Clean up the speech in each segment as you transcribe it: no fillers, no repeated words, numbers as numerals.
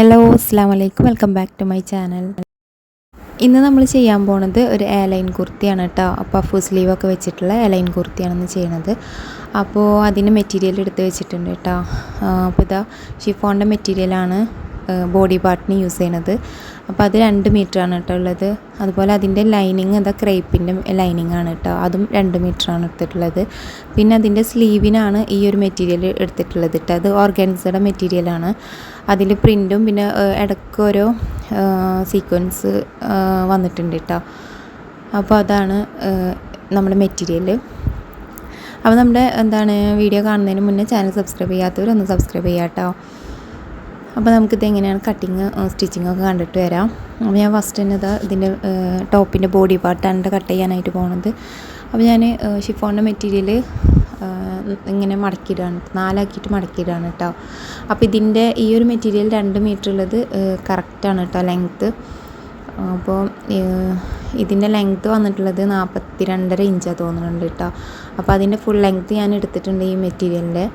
Hello അസ്സാം വലൈക്കും welcome back to my channel. ഇന്ന് നമ്മൾ ചെയ്യാൻ പോണത് ഒരു എയർലൈൻ കുർത്തിയാണ് കേട്ടോ. പഫ് സ്ലീവൊക്കെ വെച്ചിട്ടുള്ള എയർലൈൻ കുർത്തിയാണെന്ന് ചെയ്യണത്. അപ്പോൾ അതിന് മെറ്റീരിയൽ എടുത്ത് വെച്ചിട്ടുണ്ട് കേട്ടോ. അപ്പോൾ ഇതാ ഷിഫോണിൻ്റെ മെറ്റീരിയലാണ് ബോഡി പാർട്ടിന് യൂസ് ചെയ്യണത്. അപ്പോൾ അത് 2 മീറ്ററാണ് കേട്ടോ ഉള്ളത്. അതുപോലെ അതിൻ്റെ ലൈനിങ് എന്താ ക്രേപ്പിൻ്റെ ലൈനിങ് ആണ് കേട്ടോ, അതും 2 മീറ്ററാണ് എടുത്തിട്ടുള്ളത്. പിന്നെ അതിൻ്റെ സ്ലീവിനാണ് ഈ ഒരു മെറ്റീരിയൽ എടുത്തിട്ടുള്ളത് കേട്ടോ. അത് ഓർഗൻസയുടെ മെറ്റീരിയലാണ്. അതിൽ പ്രിൻറ്റും പിന്നെ ഇടയ്ക്ക് ഓരോ സീക്വൻസ് വന്നിട്ടുണ്ട് കേട്ടോ. അപ്പോൾ അതാണ് നമ്മുടെ മെറ്റീരിയൽ. അപ്പോൾ നമ്മുടെ വീഡിയോ കാണുന്നതിന് മുന്നേ ചാനൽ സബ്സ്ക്രൈബ് ചെയ്യാത്തവരൊന്ന് സബ്സ്ക്രൈബ് ചെയ്യാം കേട്ടോ. അപ്പോൾ നമുക്കിത് എങ്ങനെയാണ് കട്ടിങ് സ്റ്റിച്ചിങ്ങൊക്കെ കണ്ടിട്ട് വരാം. അപ്പോൾ ഞാൻ ഫസ്റ്റ് തന്നെ ഇതിൻ്റെ ടോപ്പിൻ്റെ ബോഡി പാർട്ടാണ് കട്ട് ചെയ്യാനായിട്ട് പോകുന്നത്. അപ്പോൾ ഞാൻ ഷിഫോണിൻ്റെ മെറ്റീരിയൽ ഇങ്ങനെ മടക്കിയിടാണ്, 4 ആക്കിയിട്ട് മടക്കിയിടാണ് കേട്ടോ. അപ്പോൾ ഇതിൻ്റെ ഈ ഒരു മെറ്റീരിയൽ 2 മീറ്റർ ഉള്ളത് കറക്റ്റാണ് കേട്ടോ ലെങ്ത്ത്. അപ്പോൾ ഇതിൻ്റെ ലെങ്ത്ത് വന്നിട്ടുള്ളത് 42.5 ഇഞ്ചാണ് തോന്നുന്നുണ്ട് കേട്ടോ. അപ്പോൾ അതിൻ്റെ ഫുൾ ലെങ്ത്ത് ഞാൻ എടുത്തിട്ടുണ്ട് ഈ മെറ്റീരിയലിൻ്റെ.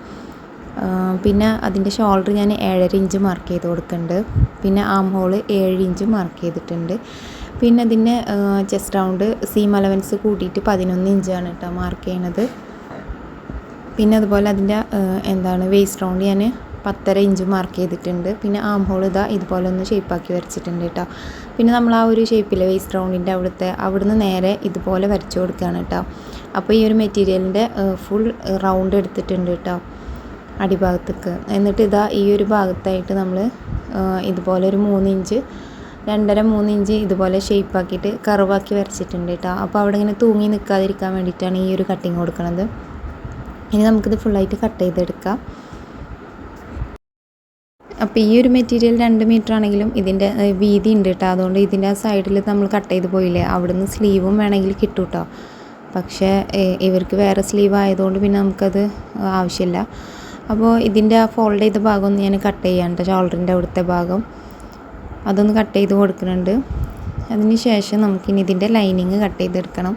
പിന്നെ അതിൻ്റെ ഷോൾഡർ ഞാൻ 7.5 ഇഞ്ച് മാർക്ക് ചെയ്ത് കൊടുക്കുന്നുണ്ട്. പിന്നെ ആം ഹോൾ 7 ഇഞ്ച് മാർക്ക് ചെയ്തിട്ടുണ്ട്. പിന്നെ അതിൻ്റെ ചെസ്റ്റ് റൗണ്ട് സീം അലവൻസ് കൂട്ടിയിട്ട് 11 ഇഞ്ചാണ് കേട്ടോ മാർക്ക് ചെയ്യണത്. പിന്നെ അതുപോലെ അതിൻ്റെ വേസ്റ്റ് റൗണ്ട് ഞാൻ 10.5 ഇഞ്ച് മാർക്ക് ചെയ്തിട്ടുണ്ട്. പിന്നെ ആം ഹോൾ ഇതുപോലെ ഒന്ന് ഷേപ്പാക്കി വരച്ചിട്ടുണ്ട് കേട്ടോ. പിന്നെ നമ്മൾ ആ ഒരു ഷേപ്പിൽ വേസ്റ്റ് റൗണ്ടിൻ്റെ അവിടുന്ന് നേരെ ഇതുപോലെ വരച്ചു കൊടുക്കുകയാണ് കേട്ടോ. അപ്പോൾ ഈ ഒരു മെറ്റീരിയലിൻ്റെ ഫുൾ റൗണ്ട് എടുത്തിട്ടുണ്ട് കേട്ടോ അടിഭാഗത്തേക്ക്. എന്നിട്ട് ഈ ഒരു ഭാഗത്തായിട്ട് നമ്മൾ ഇതുപോലെ ഒരു 3 ഇഞ്ച് 2.5-3 ഇഞ്ച് ഇതുപോലെ ഷേപ്പാക്കിയിട്ട് കർവാക്കി വരച്ചിട്ടുണ്ട് കേട്ടോ. അപ്പോൾ അവിടെ ഇങ്ങനെ തൂങ്ങി നിൽക്കാതിരിക്കാൻ വേണ്ടിയിട്ടാണ് ഈ ഒരു കട്ടിങ് കൊടുക്കുന്നത്. ഇനി നമുക്കിത് ഫുള്ളായിട്ട് കട്ട് ചെയ്തെടുക്കാം. അപ്പോൾ ഈ ഒരു മെറ്റീരിയൽ 2 മീറ്റർ ആണെങ്കിലും ഇതിൻ്റെ വീതി ഉണ്ട് കേട്ടോ. അതുകൊണ്ട് ഇതിൻ്റെ ആ സൈഡിൽ നമ്മൾ കട്ട് ചെയ്ത് പോയില്ലേ, അവിടുന്ന് സ്ലീവും വേണമെങ്കിൽ കിട്ടും കേട്ടോ. പക്ഷേ ഇവർക്ക് വേറെ സ്ലീവ് ആയതുകൊണ്ട് പിന്നെ നമുക്കത് ആവശ്യമില്ല. അപ്പോൾ ഇതിൻ്റെ ആ ഫോൾഡ് ചെയ്ത ഭാഗം ഒന്ന് ഞാൻ കട്ട് ചെയ്യാനുണ്ട്, ഷോൾഡറിൻ്റെ അവിടുത്തെ ഭാഗം അതൊന്ന് കട്ട് ചെയ്ത് കൊടുക്കുന്നുണ്ട്. അതിന് ശേഷം നമുക്കിനി ഇതിൻ്റെ ലൈനിങ് കട്ട് ചെയ്തെടുക്കണം.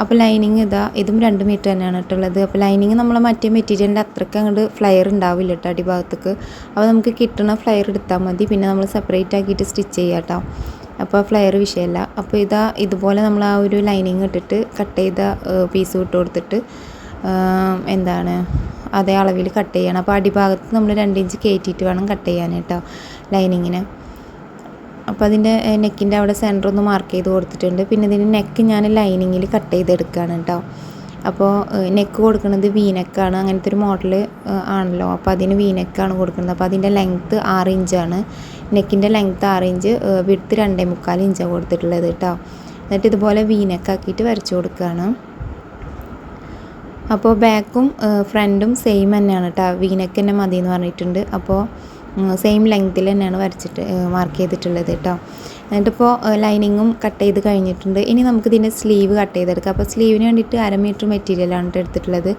അപ്പോൾ ലൈനിങ് ഇതും 2 മീറ്റർ തന്നെയാണ് ഇട്ടുള്ളത്. അപ്പോൾ ലൈനിങ് നമ്മളെ മറ്റേ മെറ്റീരിയലിൻ്റെ അത്രയ്ക്ക് അങ്ങോട്ട് ഫ്ലയർ ഉണ്ടാവില്ല കേട്ടോ അടിഭാഗത്തേക്ക്. അപ്പോൾ നമുക്ക് കിട്ടുന്ന ഫ്ലയർ എടുത്താൽ മതി. പിന്നെ നമ്മൾ സെപ്പറേറ്റ് ആക്കിയിട്ട് സ്റ്റിച്ച് ചെയ്യാം കേട്ടോ. അപ്പോൾ ഫ്ലയർ വിഷയമല്ല. അപ്പോൾ ഇതുപോലെ നമ്മൾ ആ ഒരു ലൈനിങ് ഇട്ടിട്ട് കട്ട് ചെയ്ത പീസ് ഇട്ട് കൊടുത്തിട്ട് അതേ അളവിൽ കട്ട് ചെയ്യണം. അപ്പോൾ അടിഭാഗത്ത് നമ്മൾ 2 ഇഞ്ച് കയറ്റിയിട്ട് വേണം കട്ട് ചെയ്യാൻ കേട്ടോ ലൈനിങ്ങിന്. അപ്പോൾ അതിൻ്റെ നെക്കിൻ്റെ അവിടെ സെൻറ്റർ ഒന്ന് മാർക്ക് ചെയ്ത് കൊടുത്തിട്ടുണ്ട്. പിന്നെ ഇതിൻ്റെ നെക്ക് ഞാൻ ലൈനിങ്ങിൽ കട്ട് ചെയ്തെടുക്കുകയാണ് കേട്ടോ. അപ്പോൾ നെക്ക് കൊടുക്കുന്നത് വീനെക്കാണ്, അങ്ങനത്തെ ഒരു മോഡൽ ആണല്ലോ. അപ്പോൾ അതിന് വീനെക്കാണ് കൊടുക്കുന്നത്. അപ്പോൾ അതിൻ്റെ ലെങ്ത്ത് 6 ഇഞ്ചാണ്. നെക്കിൻ്റെ ലെങ്ത്ത് 6 ഇഞ്ച്, വിഡ്ത്ത് 2.25 ഇഞ്ചാണ് കൊടുത്തിട്ടുള്ളത് കേട്ടോ. എന്നിട്ട് ഇതുപോലെ വീനെക്കാക്കിയിട്ട് വരച്ചു കൊടുക്കുകയാണ്. അപ്പോൾ ബാക്കും ഫ്രണ്ടും സെയിം തന്നെയാണ് കേട്ടോ. വീനെക്ക് തന്നെ മതി എന്ന് പറഞ്ഞിട്ടുണ്ട്. അപ്പോൾ സെയിം ലെങ്ത്തിൽ തന്നെയാണ് മാർക്ക് ചെയ്തിട്ടുള്ളത് കേട്ടോ. എന്നിട്ടിപ്പോൾ ലൈനിങ്ങും കട്ട് ചെയ്ത് കഴിഞ്ഞിട്ടുണ്ട്. ഇനി നമുക്ക് ഇതിൻ്റെ സ്ലീവ് കട്ട് ചെയ്തെടുക്കാം. അപ്പോൾ സ്ലീവിന് വേണ്ടിയിട്ട് 1/2 മീറ്റർ മെറ്റീരിയലാണ് എടുത്തിട്ടുള്ളത്.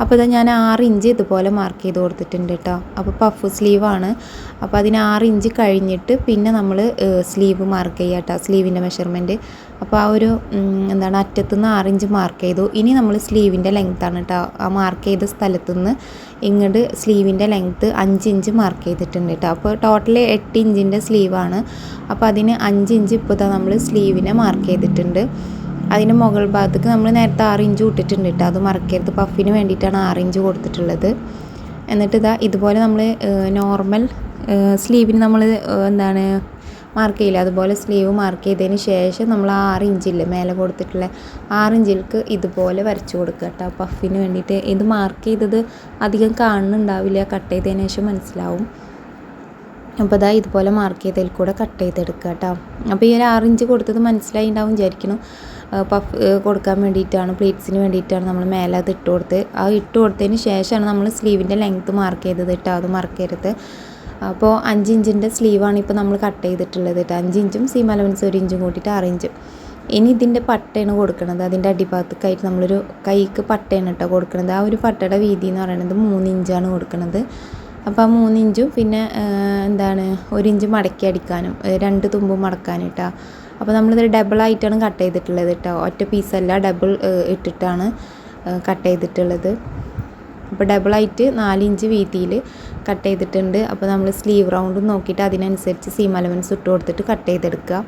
അപ്പോൾ ഞാൻ 6 ഇഞ്ച് ഇതുപോലെ മാർക്ക് ചെയ്ത് കൊടുത്തിട്ടുണ്ട് കേട്ടോ. അപ്പോൾ പഫ് സ്ലീവാണ്. അപ്പോൾ അതിന് 6 ഇഞ്ച് കഴിഞ്ഞിട്ട് പിന്നെ നമ്മൾ സ്ലീവ് മാർക്ക് ചെയ്യുക കേട്ടോ, സ്ലീവിൻ്റെ മെഷർമെൻറ്റ്. അപ്പോൾ ആ ഒരു അറ്റത്തുനിന്ന് 6 ഇഞ്ച് മാർക്ക് ചെയ്തു. ഇനി നമ്മൾ സ്ലീവിൻ്റെ ലെങ്ത്താണ് കേട്ടോ, ആ മാർക്ക് ചെയ്ത സ്ഥലത്തുനിന്ന് ഇങ്ങോട്ട് സ്ലീവിൻ്റെ ലെങ്ത്ത് 5 ഇഞ്ച് മാർക്ക് ചെയ്തിട്ടുണ്ട് കേട്ടോ. അപ്പോൾ ടോട്ടൽ 8 ഇഞ്ചിൻ്റെ സ്ലീവാണ്. അപ്പോൾ അതിന് 5 ഇഞ്ച് ഇപ്പോൾ നമ്മൾ സ്ലീവിനെ മാർക്ക് ചെയ്തിട്ടുണ്ട്. അതിൻ്റെ മുകൾ ഭാഗത്തേക്ക് നമ്മൾ നേരത്തെ 6 ഇഞ്ച് ഇട്ടിട്ടുണ്ട് കേട്ടോ, അത് മറക്കരുത്. പഫിന് വേണ്ടിയിട്ടാണ് 6 ഇഞ്ച് കൊടുത്തിട്ടുള്ളത്. എന്നിട്ട് ഇതുപോലെ നമ്മൾ നോർമൽ സ്ലീവിന് നമ്മൾ മാർക്ക് ചെയ്യില്ല, അതുപോലെ സ്ലീവ് മാർക്ക് ചെയ്തതിന് ശേഷം നമ്മൾ 6 ഇഞ്ചില്ലേ മേലെ കൊടുത്തിട്ടുള്ള 6 ഇഞ്ചിലേക്ക് ഇതുപോലെ വരച്ചു കൊടുക്കുക കേട്ടോ പഫിന് വേണ്ടിയിട്ട്. ഇത് മാർക്ക് ചെയ്തത് അധികം കാണുന്നുണ്ടാവില്ല, കട്ട് ചെയ്തതിന് ശേഷം മനസ്സിലാവും. അപ്പോൾ ഇതുപോലെ മാർക്ക് ചെയ്തതിൽ കൂടെ കട്ട് ചെയ്തെടുക്കുക കേട്ടോ. അപ്പോൾ ഈ ഒരു 6 ഇഞ്ച് കൊടുത്തത് മനസ്സിലായി ഉണ്ടാവും വിചാരിക്കണം. പഫ് കൊടുക്കാൻ വേണ്ടിയിട്ടാണ്, പ്ലീറ്റ്സിന് വേണ്ടിയിട്ടാണ് നമ്മൾ മേലെ അത് ഇട്ട് കൊടുത്തതിന് ശേഷമാണ് നമ്മൾ സ്ലീവിൻ്റെ ലെങ്ത്ത് മാർക്ക് ചെയ്തത് കേട്ടോ, അത് മറക്കരുത്. അപ്പോൾ 5 ഇഞ്ചിൻ്റെ സ്ലീവാണ് ഇപ്പോൾ നമ്മൾ കട്ട് ചെയ്തിട്ടുള്ളത് കേട്ടോ. 5 ഇഞ്ചും സീം അലവൻസ് 1 ഇഞ്ചും കൂട്ടിയിട്ട് 6 ഇഞ്ച്. ഇനി ഇതിൻ്റെ പട്ടയാണ് കൊടുക്കുന്നത്. അതിൻ്റെ അടിഭാഗത്തേക്കായിട്ട് നമ്മളൊരു കൈക്ക് പട്ടയാണ് കേട്ടോ കൊടുക്കുന്നത്. ആ ഒരു പട്ടയുടെ വീതി എന്ന് പറയുന്നത് 3 ഇഞ്ചാണ് കൊടുക്കുന്നത്. അപ്പോൾ ആ 3 ഇഞ്ചും പിന്നെ 1 ഇഞ്ച് മടക്കി അടിക്കാനും 2 തുമ്പും മടക്കാനും കേട്ടോ. അപ്പോൾ നമ്മളിത് ഡബിളായിട്ടാണ് കട്ട് ചെയ്തിട്ടുള്ളത് കേട്ടോ, ഒറ്റ പീസല്ല, ഡബിൾ ഇട്ടിട്ടാണ് കട്ട് ചെയ്തിട്ടുള്ളത്. അപ്പോൾ ഡബിളായിട്ട് 4 ഇഞ്ച് വീതിയിൽ കട്ട് ചെയ്തിട്ടുണ്ട്. അപ്പോൾ നമ്മൾ സ്ലീവ് റൗണ്ട് നോക്കിയിട്ട് അതിനനുസരിച്ച് സീം അലവൻസ് ഇട്ട് കൊടുത്തിട്ട് കട്ട് ചെയ്തെടുക്കുക.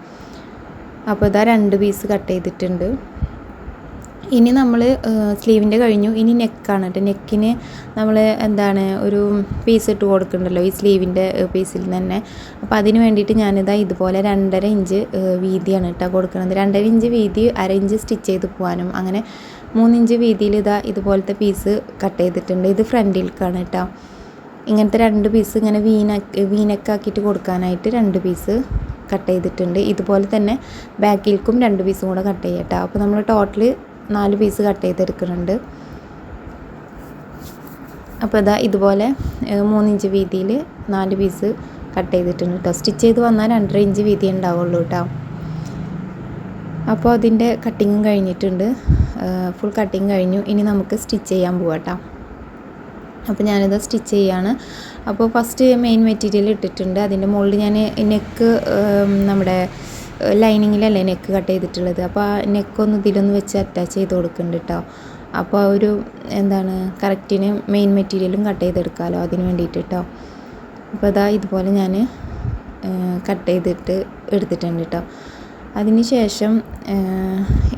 അപ്പോൾ ഇതാ 2 പീസ് കട്ട് ചെയ്തിട്ടുണ്ട്. ഇനി നമ്മൾ സ്ലീവിൻ്റെ കഴിഞ്ഞു. ഇനി നെക്കാണ് കേട്ടോ. നെക്കിന് നമ്മൾ ഒരു പീസ് ഇട്ട് കൊടുക്കുന്നുണ്ടല്ലോ ഈ സ്ലീവിൻ്റെ പീസിൽ തന്നെ. അപ്പോൾ അതിന് വേണ്ടിയിട്ട് ഞാനിതാ ഇതുപോലെ 2.5 ഇഞ്ച് വീതിയാണ് കേട്ടോ കൊടുക്കുന്നത്. 2.5 ഇഞ്ച് വീതി 1/2 ഇഞ്ച് സ്റ്റിച്ച് ചെയ്ത് പോകാനും അങ്ങനെ 3 ഇഞ്ച് വീതിയിൽ ഇതുപോലത്തെ പീസ് കട്ട് ചെയ്തിട്ടുണ്ട്. ഇത് ഫ്രണ്ടിലേക്കാണ് കേട്ടോ. ഇങ്ങനത്തെ 2 പീസ് ഇങ്ങനെ വീനക്കാക്കിയിട്ട് കൊടുക്കാനായിട്ട് 2 പീസ് കട്ട് ചെയ്തിട്ടുണ്ട്. ഇതുപോലെ തന്നെ ബാക്കിലേക്കും 2 പീസും കൂടെ കട്ട് ചെയ്യാം കേട്ടോ. അപ്പോൾ നമ്മൾ ടോട്ടൽ 4 പീസ് കട്ട് ചെയ്തെടുക്കുന്നുണ്ട്. അപ്പോൾ ഇതുപോലെ 3 ഇഞ്ച് വീതിയിൽ 4 പീസ് കട്ട് ചെയ്തിട്ടുണ്ട് കേട്ടോ. സ്റ്റിച്ച് ചെയ്ത് വന്നാൽ 2.5 ഇഞ്ച് വീതി ഉണ്ടാവുള്ളൂ കേട്ടോ. അപ്പോൾ അതിൻ്റെ കട്ടിങ്ങും കഴിഞ്ഞിട്ടുണ്ട്. ഫുൾ കട്ടിങ് കഴിഞ്ഞു. ഇനി നമുക്ക് സ്റ്റിച്ച് ചെയ്യാൻ പോവാം കേട്ടോ. അപ്പോൾ ഞാനിത് സ്റ്റിച്ച് ചെയ്യാണ്. അപ്പോൾ ഫസ്റ്റ് മെയിൻ മെറ്റീരിയൽ ഇട്ടിട്ടുണ്ട്. അതിൻ്റെ മുകളിൽ ഞാൻ നെക്ക് നമ്മുടെ ലൈനിങ്ങിലല്ലേ നെക്ക് കട്ട് ചെയ്തിട്ടുള്ളത്. അപ്പോൾ ആ നെക്കൊന്ന് ഇതിലൊന്ന് വെച്ച് അറ്റാച്ച് ചെയ്ത് കൊടുക്കുന്നുണ്ട് കേട്ടോ. അപ്പോൾ കറക്റ്റിന് മെയിൻ മെറ്റീരിയലും കട്ട് ചെയ്തെടുക്കാമല്ലോ അതിന് വേണ്ടിയിട്ട് കേട്ടോ. അപ്പോൾ ഇതുപോലെ ഞാൻ കട്ട് ചെയ്തിട്ട് എടുത്തിട്ടുണ്ട് കേട്ടോ. അതിന് ശേഷം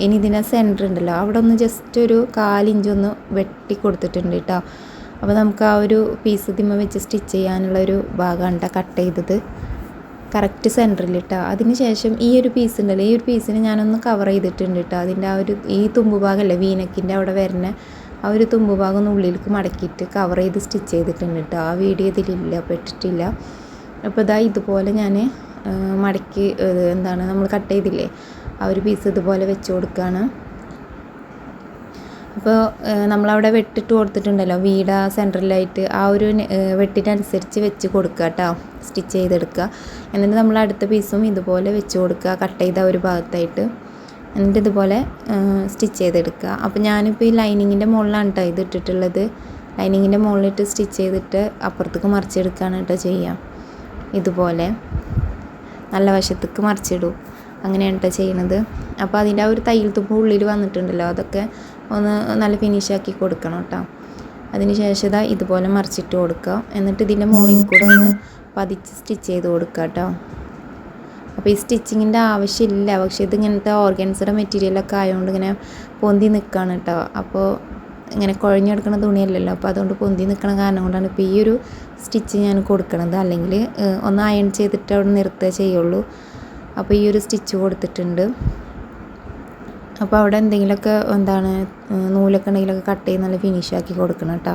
ഇനി ഇതിൻ്റെ സെൻറ്റർ ഉണ്ടല്ലോ അവിടെ ഒന്ന് ജസ്റ്റ് ഒരു 1/4 ഇഞ്ച് ഒന്ന് വെട്ടി കൊടുത്തിട്ടുണ്ട് കേട്ടോ. അപ്പോൾ നമുക്ക് ആ ഒരു പീസ് ഇതിന്മേൽ വെച്ച് സ്റ്റിച്ച് ചെയ്യാനുള്ളൊരു ഭാഗമാണ് കേട്ടോ കട്ട് ചെയ്തത് കറക്റ്റ് സെൻറ്ററിൽ കേട്ടോ. അതിന് ശേഷം ഈ ഒരു പീസ് ഉണ്ടല്ലോ ഈ ഒരു പീസിന് ഞാനൊന്ന് കവർ ചെയ്തിട്ടുണ്ട് കേട്ടോ. അതിൻ്റെ ആ ഒരു ഈ തുമ്പ് ഭാഗമല്ലേ വീനക്കിൻ്റെ അവിടെ വരുന്ന ആ ഒരു തുമ്പ് ഭാഗം ഒന്ന് ഉള്ളിലേക്ക് മടക്കിയിട്ട് കവർ ചെയ്ത് സ്റ്റിച്ച് ചെയ്തിട്ടുണ്ട് കേട്ടോ. ആ വീഡിയോ ഇതിലില്ല, പെട്ടിട്ടില്ല. അപ്പോൾ ഇതുപോലെ ഞാൻ മടക്കി നമ്മൾ കട്ട് ചെയ്തില്ലേ ആ ഒരു പീസ് ഇതുപോലെ വെച്ച് കൊടുക്കുകയാണ്. അപ്പോൾ നമ്മളവിടെ വെട്ടിട്ട് കൊടുത്തിട്ടുണ്ടല്ലോ വീട സെൻറ്ററിലായിട്ട് ആ ഒരു വെട്ടിനനുസരിച്ച് വെച്ച് കൊടുക്കുക കേട്ടോ. സ്റ്റിച്ച് ചെയ്തെടുക്കുക. എന്നിട്ട് നമ്മൾ അടുത്ത പീസും ഇതുപോലെ വെച്ച് കൊടുക്കുക കട്ട് ചെയ്ത ഒരു ഭാഗത്തായിട്ട്. എന്നിട്ട് ഇതുപോലെ സ്റ്റിച്ച് ചെയ്തെടുക്കുക. അപ്പോൾ ഞാനിപ്പോൾ ഈ ലൈനിങ്ങിൻ്റെ മുകളിലാണ് കേട്ടോ ഇത് ഇട്ടിട്ടുള്ളത്. ലൈനിങ്ങിൻ്റെ മുകളിലിട്ട് സ്റ്റിച്ച് ചെയ്തിട്ട് അപ്പുറത്തേക്ക് മറിച്ചെടുക്കുകയാണ് കേട്ടോ ചെയ്യുക. ഇതുപോലെ നല്ല വശത്തേക്ക് മറിച്ചിടും. അങ്ങനെയാണ് കേട്ടോ ചെയ്യുന്നത്. അപ്പോൾ അതിൻ്റെ ആ ഒരു തയ്യൽ തുമ്പ് ഉള്ളിൽ വന്നിട്ടുണ്ടല്ലോ അതൊക്കെ ഒന്ന് നല്ല ഫിനിഷാക്കി കൊടുക്കണം കേട്ടോ. അതിന് ശേഷം ഇതുപോലെ മറിച്ചിട്ട് കൊടുക്കുക. എന്നിട്ട് ഇതിൻ്റെ മുകളിൽ കൂടെ ഒന്ന് പതിച്ച് സ്റ്റിച്ച് ചെയ്ത് കൊടുക്കുക കേട്ടോ. അപ്പോൾ ഈ സ്റ്റിച്ചിങ്ങിൻ്റെ ആവശ്യമില്ല. പക്ഷേ ഇതിങ്ങനത്തെ ഓർഗൻസയുടെ മെറ്റീരിയലൊക്കെ ആയതുകൊണ്ട് ഇങ്ങനെ പൊന്തി നിൽക്കുകയാണ് കേട്ടോ. അപ്പോൾ ഇങ്ങനെ കുഴഞ്ഞെടുക്കുന്ന തുണിയല്ലല്ലോ. അപ്പോൾ അതുകൊണ്ട് പൊന്തി നിൽക്കണ കാരണം കൊണ്ടാണ് ഇപ്പോൾ ഈ ഒരു സ്റ്റിച്ച് ഞാൻ കൊടുക്കണത്. അല്ലെങ്കിൽ ഒന്ന് അയൺ ചെയ്തിട്ട് അവിടെ നിർത്തുക ചെയ്യുള്ളൂ. അപ്പോൾ ഈ ഒരു സ്റ്റിച്ച് കൊടുത്തിട്ടുണ്ട്. അപ്പോൾ അവിടെ എന്തെങ്കിലുമൊക്കെ നൂലൊക്കെ ഉണ്ടെങ്കിലൊക്കെ കട്ട് ചെയ്ത് നല്ല ഫിനിഷാക്കി കൊടുക്കണം കേട്ടോ.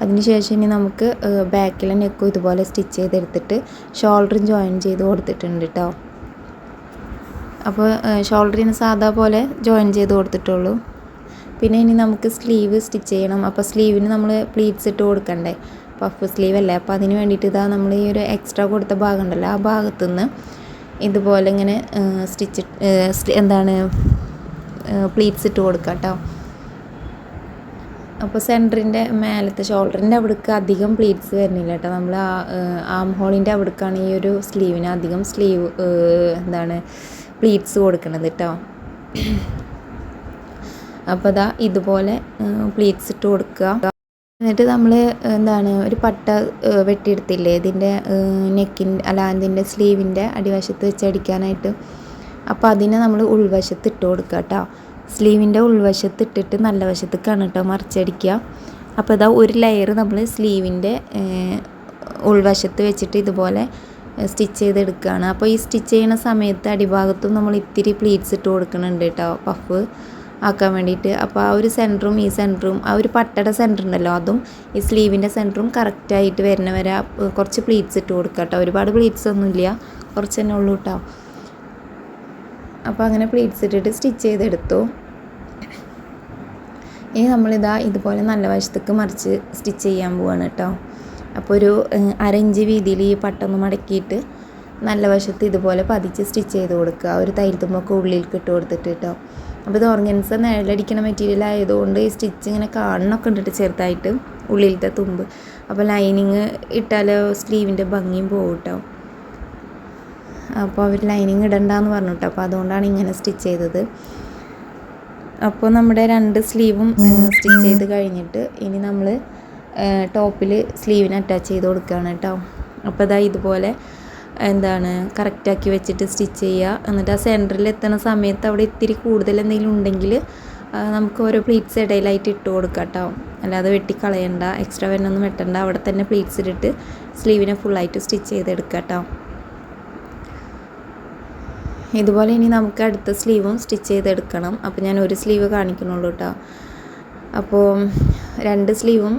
അതിന് ശേഷം ഇനി നമുക്ക് ബാക്കിലെ നെക്കും ഇതുപോലെ സ്റ്റിച്ച് ചെയ്തെടുത്തിട്ട് ഷോൾഡറും ജോയിൻ ചെയ്ത് കൊടുത്തിട്ടുണ്ട് കേട്ടോ. അപ്പോൾ ഷോൾഡറിന് സാധാ പോലെ ജോയിൻ ചെയ്ത് കൊടുത്തിട്ടുള്ളൂ. പിന്നെ ഇനി നമുക്ക് സ്ലീവ് സ്റ്റിച്ച് ചെയ്യണം. അപ്പോൾ സ്ലീവിന് നമ്മൾ പ്ലീറ്റ്സ് ഇട്ട് കൊടുക്കണ്ടേ, പഫ് സ്ലീവ് അല്ലേ. അപ്പോൾ അതിന് വേണ്ടിയിട്ട് നമ്മൾ ഈ ഒരു എക്സ്ട്രാ കൊടുത്ത ഭാഗം ഉണ്ടല്ലോ ആ ഭാഗത്തുനിന്ന് ഇതുപോലെ ഇങ്ങനെ പ്ലീറ്റ്സ് ഇട്ട് കൊടുക്കുക കേട്ടോ. അപ്പോൾ സെൻറ്ററിൻ്റെ മേലത്തെ ഷോൾഡറിൻ്റെ അവിടേക്ക് അധികം പ്ലീറ്റ്സ് വരുന്നില്ല കേട്ടോ. നമ്മൾ ആം ഹോളിൻ്റെ അവിടേക്കാണ് ഈ ഒരു സ്ലീവിന് അധികം പ്ലീറ്റ്സ് കൊടുക്കുന്നത് കേട്ടോ. അപ്പോൾ ഇതുപോലെ പ്ലീറ്റ്സ് ഇട്ട് കൊടുക്കുക. എന്നിട്ട് നമ്മൾ ഒരു പട്ട വെട്ടിയെടുത്തില്ലേ ഇതിൻ്റെ ഇതിൻ്റെ സ്ലീവിൻ്റെ അടിവശത്ത് വെച്ച് അടിക്കാനായിട്ട്. അപ്പോൾ അതിനെ നമ്മൾ ഉൾവശത്ത് ഇട്ട് കൊടുക്കുക കേട്ടോ. സ്ലീവിൻ്റെ ഉൾവശത്ത് ഇട്ടിട്ട് നല്ല വശത്തേക്കാണ് കേട്ടോ മറിച്ചടിക്കുക. അപ്പോൾ ഒരു ലെയർ നമ്മൾ സ്ലീവിൻ്റെ ഉൾവശത്ത് വെച്ചിട്ട് ഇതുപോലെ സ്റ്റിച്ച് ചെയ്തെടുക്കുകയാണ്. അപ്പോൾ ഈ സ്റ്റിച്ച് ചെയ്യുന്ന സമയത്ത് അടിഭാഗത്തും നമ്മൾ ഇത്തിരി പ്ലീറ്റ്സ് ഇട്ട് കൊടുക്കുന്നുണ്ട് കേട്ടോ പഫ് ആക്കാൻ വേണ്ടിയിട്ട്. അപ്പോൾ ആ ഒരു സെൻറ്ററും ഈ സെൻറ്ററും ആ ഒരു പട്ടയുടെ സെൻറ്റർ ഉണ്ടല്ലോ അതും ഈ സ്ലീവിൻ്റെ സെൻറ്ററും കറക്റ്റായിട്ട് വരുന്ന വരെ കുറച്ച് പ്ലീറ്റ്സ് ഇട്ട് കൊടുക്കുക കേട്ടോ. ഒരുപാട് പ്ലീറ്റ്സ് ഒന്നുമില്ല, കുറച്ച് തന്നെ ഉള്ളൂ കേട്ടോ. അപ്പോൾ അങ്ങനെ പ്ലീറ്റ്സ് ഇട്ടിട്ട് സ്റ്റിച്ച് ചെയ്തെടുത്തു. ഇനി ഇതുപോലെ നല്ല വശത്തേക്ക് മറിച്ച് സ്റ്റിച്ച് ചെയ്യാൻ പോവാണ് കേട്ടോ. അപ്പോൾ ഒരു 1/2 ഇഞ്ച് വീതിയിൽ ഈ പട്ടൊന്ന് മടക്കിയിട്ട് നല്ല വശത്ത് ഇതുപോലെ പതിച്ച് സ്റ്റിച്ച് ചെയ്ത് കൊടുക്കുക. ഒരു തയ്യൽ തുമ്പൊക്കെ ഉള്ളിലേക്ക് ഇട്ട് കൊടുത്തിട്ട് കേട്ടോ. അപ്പോൾ ഇത് ഓർഗൻസ നിഴലടിക്കണ മെറ്റീരിയൽ ആയതുകൊണ്ട് ഈ സ്റ്റിച്ച് ഇങ്ങനെ കാണണമൊക്കെ ഉണ്ടിട്ട് ചെറുതായിട്ട് ഉള്ളിലത്തെ തുമ്പ്. അപ്പോൾ ലൈനിങ് ഇട്ടാൽ സ്ലീവിൻ്റെ ഭംഗിയും പോകും കേട്ടോ. അപ്പോൾ അവർ ലൈനിങ് ഇടണ്ടെന്ന് പറഞ്ഞു കേട്ടോ. അപ്പോൾ അതുകൊണ്ടാണ് ഇങ്ങനെ സ്റ്റിച്ച് ചെയ്തത്. അപ്പോൾ നമ്മുടെ 2 സ്ലീവും സ്റ്റിച്ച് ചെയ്ത് കഴിഞ്ഞിട്ട് ഇനി നമ്മൾ ടോപ്പിൽ സ്ലീവിന് അറ്റാച്ച് ചെയ്ത് കൊടുക്കുകയാണ് കേട്ടോ. അപ്പോൾ ഇതാ ഇതുപോലെ കറക്റ്റാക്കി വെച്ചിട്ട് സ്റ്റിച്ച് ചെയ്യുക. എന്നിട്ട് ആ സെൻറ്ററിൽ എത്തുന്ന സമയത്ത് അവിടെ ഇത്തിരി കൂടുതൽ എന്തെങ്കിലും ഉണ്ടെങ്കിൽ നമുക്ക് ഓരോ പ്ലീറ്റ്സ് ഇടയിലായിട്ട് ഇട്ട് കൊടുക്കാം കേട്ടോ. അല്ലാതെ വെട്ടിക്കളയണ്ട, എക്സ്ട്രാ വരുന്നൊന്നും വെട്ടണ്ട. അവിടെ തന്നെ പ്ലീറ്റ്സ് ഇട്ടിട്ട് സ്ലീവിനെ ഫുള്ളായിട്ട് സ്റ്റിച്ച് ചെയ്തെടുക്കാം കേട്ടോ. ഇതുപോലെ ഇനി നമുക്ക് അടുത്ത സ്ലീവും സ്റ്റിച്ച് ചെയ്തെടുക്കണം. അപ്പോൾ ഞാൻ ഒരു സ്ലീവ് കാണിക്കണുള്ളൂ കേട്ടോ. അപ്പോൾ 2 സ്ലീവും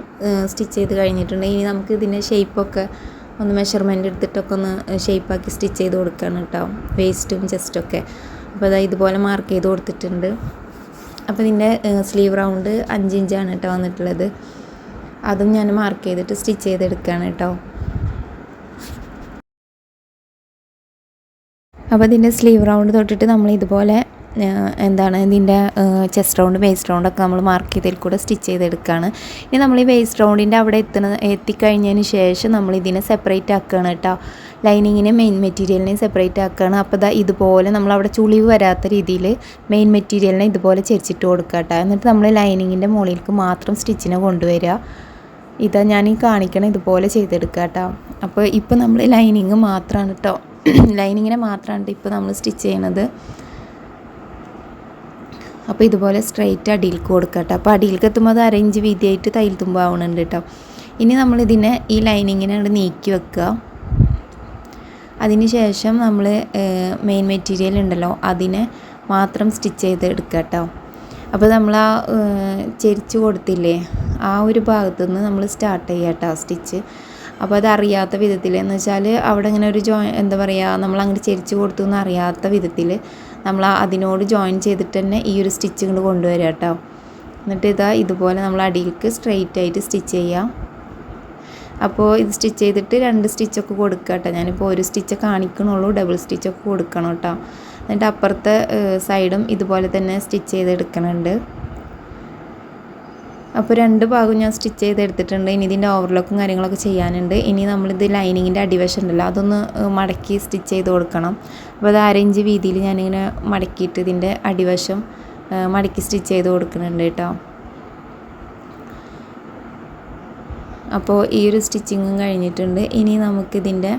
സ്റ്റിച്ച് ചെയ്ത് കഴിഞ്ഞിട്ടുണ്ട്. ഇനി നമുക്ക് ഇതിൻ്റെ ഷേപ്പൊക്കെ ഒന്ന് മെഷർമെൻറ്റ് എടുത്തിട്ടൊക്കെ ഒന്ന് ഷേപ്പാക്കി സ്റ്റിച്ച് ചെയ്ത് കൊടുക്കണം കേട്ടോ, വേസ്റ്റും ചെസ്റ്റൊക്കെ. അപ്പോൾ അതായത് ഇതുപോലെ മാർക്ക് ചെയ്ത് കൊടുത്തിട്ടുണ്ട്. അപ്പോൾ ഇതിൻ്റെ സ്ലീവ് റൗണ്ട് 5 ഇഞ്ചാണ് കേട്ടോ വന്നിട്ടുള്ളത്. അതും ഞാൻ മാർക്ക് ചെയ്തിട്ട് സ്റ്റിച്ച് ചെയ്തെടുക്കുകയാണ് കേട്ടോ. അപ്പോൾ ഇതിൻ്റെ സ്ലീവ് റൗണ്ട് തൊട്ടിട്ട് നമ്മൾ ഇതുപോലെ ഇതിൻ്റെ ചെസ്റ്റ് റൗണ്ട് വേസ്റ്റ് റൗണ്ടൊക്കെ നമ്മൾ മാർക്ക് ചെയ്തതിൽ കൂടെ സ്റ്റിച്ച് ചെയ്തെടുക്കുകയാണ്. ഇനി നമ്മൾ ഈ വേസ്റ്റ് റൗണ്ടിൻ്റെ അവിടെ എത്തിക്കഴിഞ്ഞതിന് ശേഷം നമ്മൾ ഇതിനെ സെപ്പറേറ്റ് ആക്കുകയാണ് കേട്ടോ. ലൈനിങ്ങിനെ മെയിൻ മെറ്റീരിയലിനെ സെപ്പറേറ്റ് ആക്കുകയാണ്. അപ്പോൾ ഇതുപോലെ നമ്മൾ അവിടെ ചുളിവ് വരാത്ത രീതിയിൽ മെയിൻ മെറ്റീരിയലിനെ ഇതുപോലെ ചെരിച്ചിട്ട് കൊടുക്കുക കേട്ടോ. എന്നിട്ട് നമ്മൾ ലൈനിങ്ങിൻ്റെ മുകളിലേക്ക് മാത്രം സ്റ്റിച്ചിനെ കൊണ്ടുവരിക. ഇതാ ഞാൻ ഈ കാണിക്കണം, ഇതുപോലെ ചെയ്തെടുക്കുക കേട്ടോ. അപ്പോൾ ഇപ്പോൾ നമ്മൾ ലൈനിങ് മാത്രമാണ് കേട്ടോ, ലൈനിങ്ങിനെ മാത്രമാണ് ഇപ്പോൾ നമ്മൾ സ്റ്റിച്ച് ചെയ്യണത്. അപ്പോൾ ഇതുപോലെ സ്ട്രെയിറ്റ് അടിയിലേക്ക് കൊടുക്കുക കേട്ടോ. അപ്പോൾ അടിയിലേക്ക് എത്തുമ്പോൾ അത് 1/2 ഇഞ്ച് വീതിയായിട്ട് തയ്യൽ തുമ്പ് ആവുന്നുണ്ട് കേട്ടോ. ഇനി നമ്മളിതിനെ ഈ ലൈനിങ്ങിനെ അങ്ങോട്ട് നീക്കി വെക്കുക. അതിന് ശേഷം നമ്മൾ മെയിൻ മെറ്റീരിയൽ ഉണ്ടല്ലോ അതിനെ മാത്രം സ്റ്റിച്ച് ചെയ്ത് എടുക്കുക കേട്ടോ. അപ്പോൾ നമ്മൾ ആ ചെരിച്ച് കൊടുത്തില്ലേ, ആ ഒരു ഭാഗത്തു നിന്ന് നമ്മൾ സ്റ്റാർട്ട് ചെയ്യുക കേട്ടോ സ്റ്റിച്ച്. അപ്പോൾ അതറിയാത്ത വിധത്തിൽ എന്ന് വെച്ചാൽ അവിടെ ഇങ്ങനെ ഒരു നമ്മൾ അങ്ങോട്ട് ചെരിച്ച് കൊടുത്തു എന്ന് അറിയാത്ത വിധത്തിൽ നമ്മൾ അതിനോട് ജോയിൻ ചെയ്തിട്ട് തന്നെ ഈ ഒരു സ്റ്റിച്ച് ഇങ്ങോട്ട് കൊണ്ടുവരിക കേട്ടോ. എന്നിട്ട് ഇതുപോലെ നമ്മൾ അടിയിലേക്ക് സ്ട്രെയിറ്റ് ആയിട്ട് സ്റ്റിച്ച് ചെയ്യാം. അപ്പോൾ ഇത് സ്റ്റിച്ച് ചെയ്തിട്ട് 2 സ്റ്റിച്ചൊക്കെ കൊടുക്കുക കേട്ടോ. ഞാനിപ്പോൾ ഒരു സ്റ്റിച്ച് കാണിക്കണുള്ളൂ, ഡബിൾ സ്റ്റിച്ചൊക്കെ കൊടുക്കണം കേട്ടോ. എന്നിട്ട് അപ്പുറത്തെ സൈഡും ഇതുപോലെ തന്നെ സ്റ്റിച്ച് ചെയ്തെടുക്കണുണ്ട്. അപ്പോൾ 2 ഭാഗവും ഞാൻ സ്റ്റിച്ച് ചെയ്തെടുത്തിട്ടുണ്ട്. ഇനി ഇതിൻ്റെ ഓവർലോക്കും കാര്യങ്ങളൊക്കെ ചെയ്യാനുണ്ട്. ഇനി നമ്മളിത് ലൈനിങ്ങിൻ്റെ അടിവശം ഉണ്ടല്ലോ അതൊന്ന് മടക്കി സ്റ്റിച്ച് ചെയ്ത് കൊടുക്കണം. അപ്പോൾ അത് 1/2 ഇഞ്ച് വീതിയിൽ ഞാനിങ്ങനെ മടക്കിയിട്ട് ഇതിൻ്റെ അടിവശം മടക്കി സ്റ്റിച്ച് ചെയ്ത് കൊടുക്കുന്നുണ്ട് കേട്ടോ. അപ്പോൾ ഈ ഒരു സ്റ്റിച്ചിങ്ങും കഴിഞ്ഞിട്ടുണ്ട്. ഇനി നമുക്കിതിൻ്റെ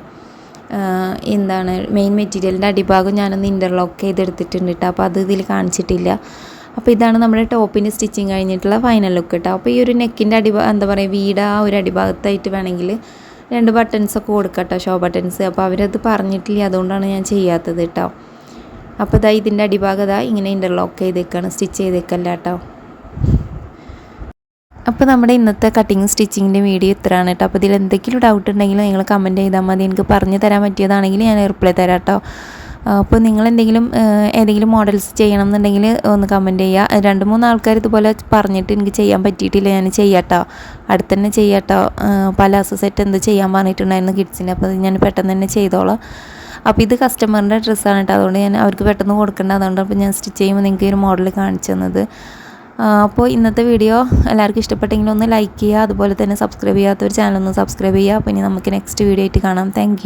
മെയിൻ മെറ്റീരിയലിൻ്റെ അടിഭാഗം ഞാനൊന്ന് ഇൻ്റർലോക്ക് ചെയ്തെടുത്തിട്ടുണ്ട് കേട്ടോ. അപ്പോൾ അത് ഇതിൽ കാണിച്ചിട്ടില്ല. അപ്പോൾ ഇതാണ് നമ്മുടെ ടോപ്പിൻ്റെ സ്റ്റിച്ചിങ് കഴിഞ്ഞിട്ടുള്ള ഫൈനൽ ലുക്ക് കേട്ടോ. അപ്പോൾ ഈ ഒരു നെക്കിൻ്റെ വീട് ആ ഒരു അടിഭാഗത്തായിട്ട് വേണമെങ്കിൽ 2 ബട്ടൺസൊക്കെ കൊടുക്കാം കേട്ടോ, ഷോ ബട്ടൺസ്. അപ്പോൾ അവരത് പറഞ്ഞിട്ടില്ല, അതുകൊണ്ടാണ് ഞാൻ ചെയ്യാത്തത് കേട്ടോ. അപ്പോൾ ഇതിൻ്റെ അടിഭാഗം ഇങ്ങനെ ഇൻ്റർലോക്ക് ചെയ്തേക്കാണ്, സ്റ്റിച്ച് ചെയ്തേക്കല്ല കേട്ടോ. അപ്പോൾ നമ്മുടെ ഇന്നത്തെ കട്ടിങ് സ്റ്റിച്ചിങ്ങിൻ്റെ വീഡിയോ ഇത്രയാണ് കേട്ടോ. അപ്പോൾ ഇതിൽ എന്തെങ്കിലും ഡൗട്ട് ഉണ്ടെങ്കിൽ നിങ്ങൾ കമൻറ്റ് ചെയ്താൽ മതി. എനിക്ക് പറഞ്ഞു തരാൻ പറ്റിയതാണെങ്കിൽ ഞാൻ റിപ്ലൈ തരാം കേട്ടോ. അപ്പോൾ നിങ്ങളെന്തെങ്കിലും ഏതെങ്കിലും മോഡൽസ് ചെയ്യണം എന്നുണ്ടെങ്കിൽ ഒന്ന് കമൻറ്റ് ചെയ്യുക. 2-3 ആൾക്കാർ ഇതുപോലെ പറഞ്ഞിട്ട് എനിക്ക് ചെയ്യാൻ പറ്റിയിട്ടില്ല, ഞാൻ ചെയ്യാട്ടോ, അടുത്ത് തന്നെ ചെയ്യാട്ടോ. പലാസോ സെറ്റ് എന്ത് ചെയ്യാൻ പറഞ്ഞിട്ടുണ്ടായിരുന്നു കിഡ്സിൻ്റെ, അപ്പോൾ ഞാൻ പെട്ടെന്ന് തന്നെ ചെയ്തോളാം. അപ്പോൾ ഇത് കസ്റ്റമറിൻ്റെ ഡ്രസ്സാണ് കേട്ടോ, അതുകൊണ്ട് ഞാൻ അവർക്ക് പെട്ടെന്ന് കൊടുക്കേണ്ട, അതുകൊണ്ട് അപ്പോൾ ഞാൻ സ്റ്റിച്ച് ചെയ്യുമ്പോൾ നിങ്ങൾക്ക് ഈ ഒരു മോഡൽ കാണിച്ചു തന്നത്. അപ്പോൾ ഇന്നത്തെ വീഡിയോ എല്ലാവർക്കും ഇഷ്ടപ്പെട്ടെങ്കിൽ ഒന്ന് ലൈക്ക് ചെയ്യുക, അതുപോലെ തന്നെ സബ്സ്ക്രൈബ് ചെയ്യാത്തൊരു ചാനൽ ഒന്ന് സബ്സ്ക്രൈബ് ചെയ്യുക. അപ്പോൾ ഇനി നമുക്ക് നെക്സ്റ്റ് വീഡിയോ ആയിട്ട് കാണാം. താങ്ക്